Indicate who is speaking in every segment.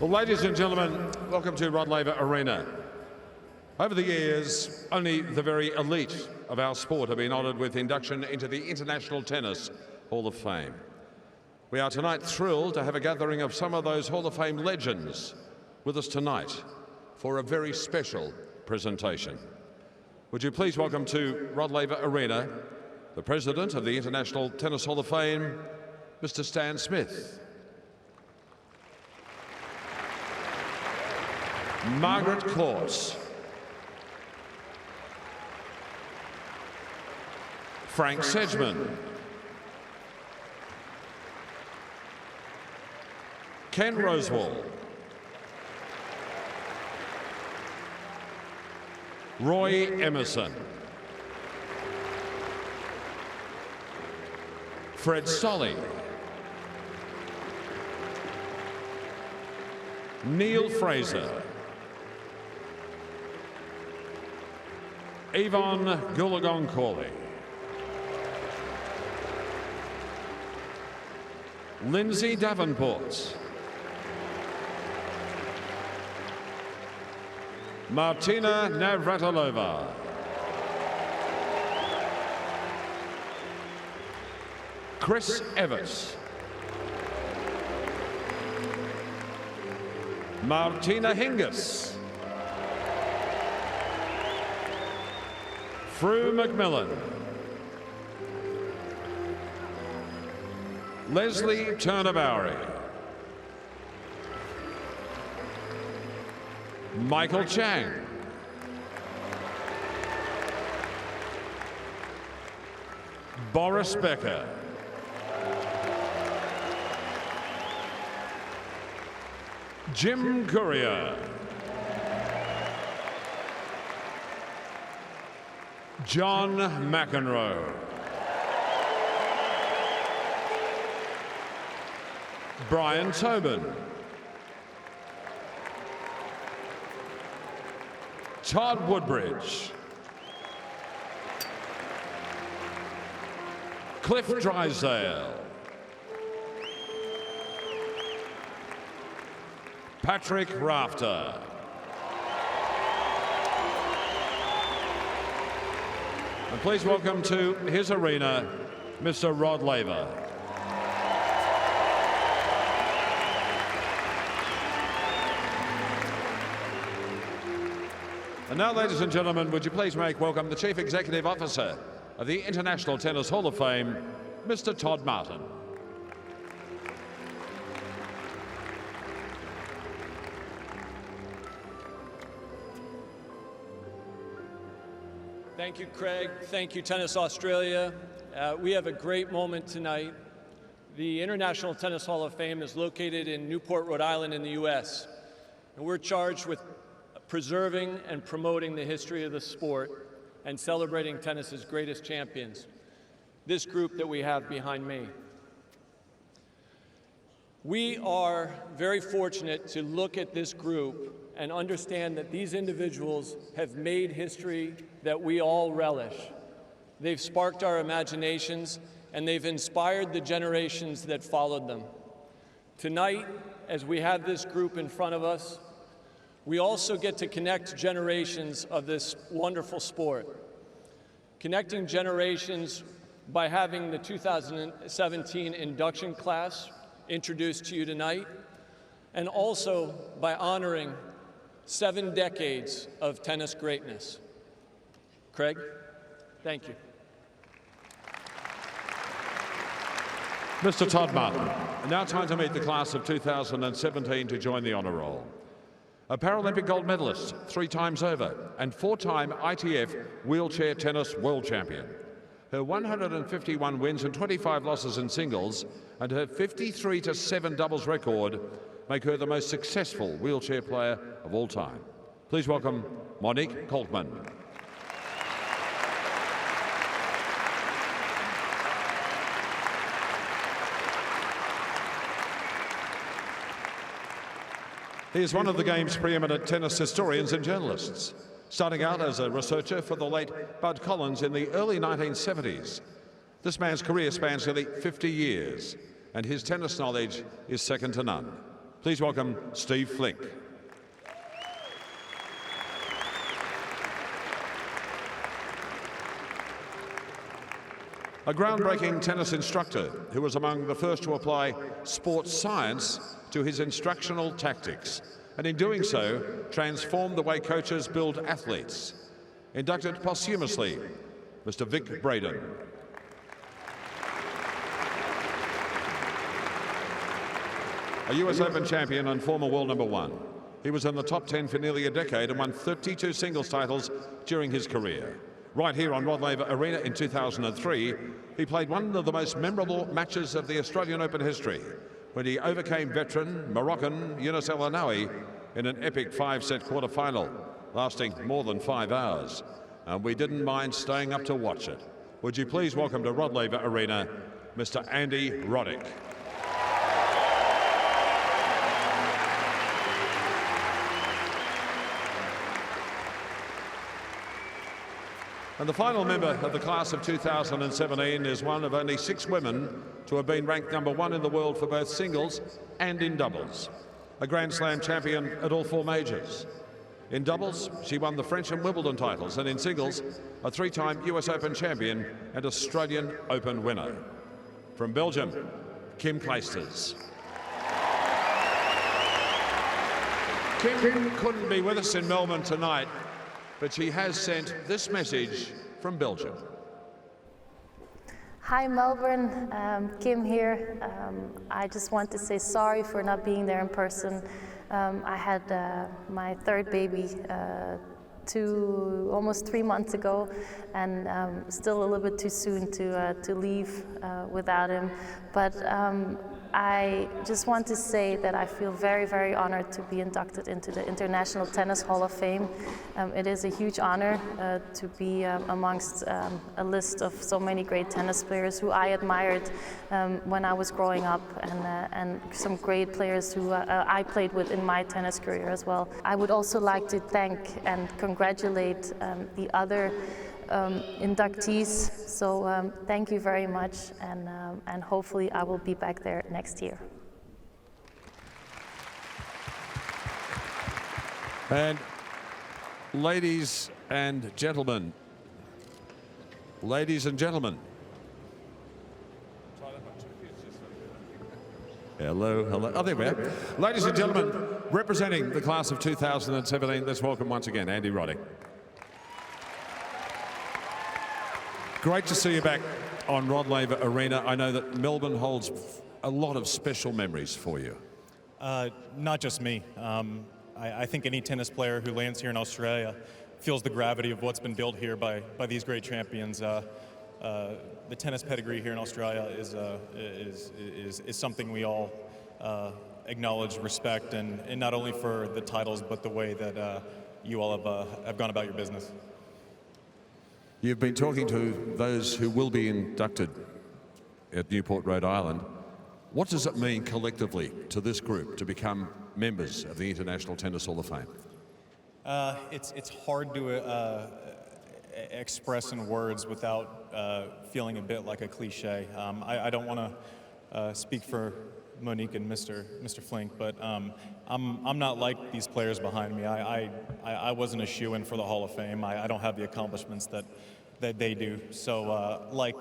Speaker 1: Well, ladies and gentlemen, welcome to Rod Laver Arena. Over the years, only the very elite of our sport have been honoured with induction into the International Tennis Hall of Fame. We are tonight thrilled to have a gathering of some of those Hall of Fame legends with us tonight for a very special presentation. Would you please welcome to Rod Laver Arena the President of the International Tennis Hall of Fame, Mr. Stan Smith. Margaret Court. Frank Sedgman. Ken Rosewall. Roy Emerson. Fred Solly. Neil Fraser. Yvonne Goolagong-Cawley. Lindsay Davenport. Martina Navratilova. Chris Evans. Martina Hingis. Fru McMillan. Leslie Turner-Bowery. Michael Chang. Boris Becker. Jim Courier. John McEnroe. Brian Tobin. Todd Woodbridge. Cliff Drysdale. Patrick Rafter. And please welcome to his arena, Mr. Rod Laver. And now, ladies and gentlemen, would you please make welcome the Chief Executive Officer of the International Tennis Hall of Fame, Mr. Todd Martin.
Speaker 2: Thank you, Craig. Thank you, Tennis Australia. We have a great moment tonight. The International Tennis Hall of Fame is located in Newport, Rhode Island in the U.S. And we're charged with preserving and promoting the history of the sport and celebrating tennis's greatest champions, this group that we have behind me. We are very fortunate to look at this group and understand that these individuals have made history that we all relish. They've sparked our imaginations, and they've inspired the generations that followed them. Tonight, as we have this group in front of us, we also get to connect generations of this wonderful sport. Connecting generations by having the 2017 induction class introduced to you tonight, and also by honoring 7 decades of tennis greatness. Craig, thank you.
Speaker 1: Mr. Todd Martin. Now time to meet the class of 2017 to join the honour roll. A Paralympic gold medalist 3 times over and 4-time ITF wheelchair tennis world champion. Her 151 wins and 25 losses in singles and her 53-7 doubles record make her the most successful wheelchair player of all time. Please welcome Monique Coltman. He is one of the game's preeminent tennis historians and journalists, starting out as a researcher for the late Bud Collins in the early 1970s. This man's career spans nearly 50 years, and his tennis knowledge is second to none. Please welcome Steve Flink. A groundbreaking tennis instructor who was among the first to apply sports science to his instructional tactics, and in doing so, transformed the way coaches build athletes. Inducted posthumously, Mr. Vic Braden. A US Open champion and former world #1. He was in the top 10 for nearly a decade and won 32 singles titles during his career. Right here on Rod Laver Arena in 2003, he played one of the most memorable matches of the Australian Open history when he overcame veteran Moroccan Younes El Anaoui in an epic 5-set quarter-final lasting more than 5 hours. And we didn't mind staying up to watch it. Would you please welcome to Rod Laver Arena, Mr. Andy Roddick. And the final member of the class of 2017 is one of only 6 women to have been ranked #1 in the world for both singles and in doubles. A Grand Slam champion at all 4 majors. In doubles, she won the French and Wimbledon titles, and in singles, a 3-time US Open champion and Australian Open winner. From Belgium, Kim Clijsters. Kim couldn't be with us in Melbourne tonight, but she has sent this message from Belgium.
Speaker 3: Hi Melbourne, Kim here. I just want to say sorry for not being there in person. I had my 3rd baby almost 3 months ago, and still a little bit too soon to leave without him. But I just want to say that I feel very, very honored to be inducted into the International Tennis Hall of Fame. It is a huge honor to be amongst a list of so many great tennis players who I admired when I was growing up, and some great players who I played with in my tennis career as well. I would also like to thank and congratulate the other inductees. So thank you very much, and hopefully I will be back there next year.
Speaker 1: And ladies and gentlemen, hello, hello. Oh, there we are. Ladies and gentlemen, representing the class of 2017, let's welcome once again Andy Roddick. Great to see you back on Rod Laver Arena. I know that Melbourne holds a lot of special memories for you.
Speaker 4: Not just me. I think any tennis player who lands here in Australia feels the gravity of what's been built here by these great champions. The tennis pedigree here in Australia is something we all acknowledge, respect, and not only for the titles, but the way that you all have gone about your business.
Speaker 1: You've been talking to those who will be inducted at Newport, Rhode Island. What does it mean collectively to this group to become members of the International Tennis Hall of Fame?
Speaker 4: It's hard to express in words without feeling a bit like a cliche. I don't want to speak for Monique and Mr. Flink, but I'm not like these players behind me. I wasn't a shoo-in for the Hall of Fame. I don't have the accomplishments that they do. So like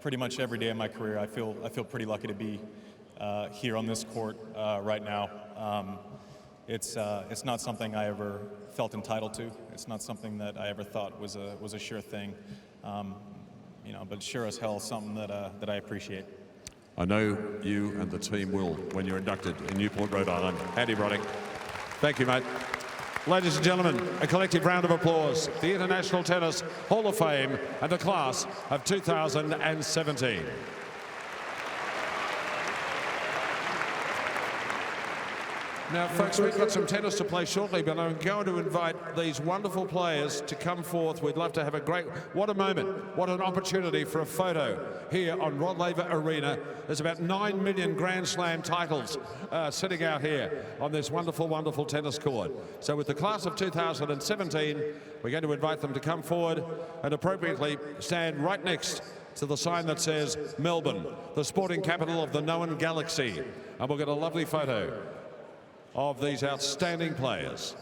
Speaker 4: pretty much every day of my career, I feel pretty lucky to be here on this court right now. It's not something I ever felt entitled to. It's not something that I ever thought was a sure thing. But sure as hell something that I appreciate.
Speaker 1: I know you and the team will when you're inducted in Newport, Rhode Island. Andy Roddick, thank you, mate. Ladies and gentlemen, a collective round of applause. The International Tennis Hall of Fame and the class of 2017. Now, folks, we've got some tennis to play shortly, but I'm going to invite these wonderful players to come forth. We'd love to have a great, what a moment, what an opportunity for a photo here on Rod Laver Arena. There's about 9 million Grand Slam titles sitting out here on this wonderful, wonderful tennis court. So with the class of 2017, we're going to invite them to come forward and appropriately stand right next to the sign that says Melbourne, the sporting capital of the known galaxy. And we'll get a lovely photo of these outstanding players.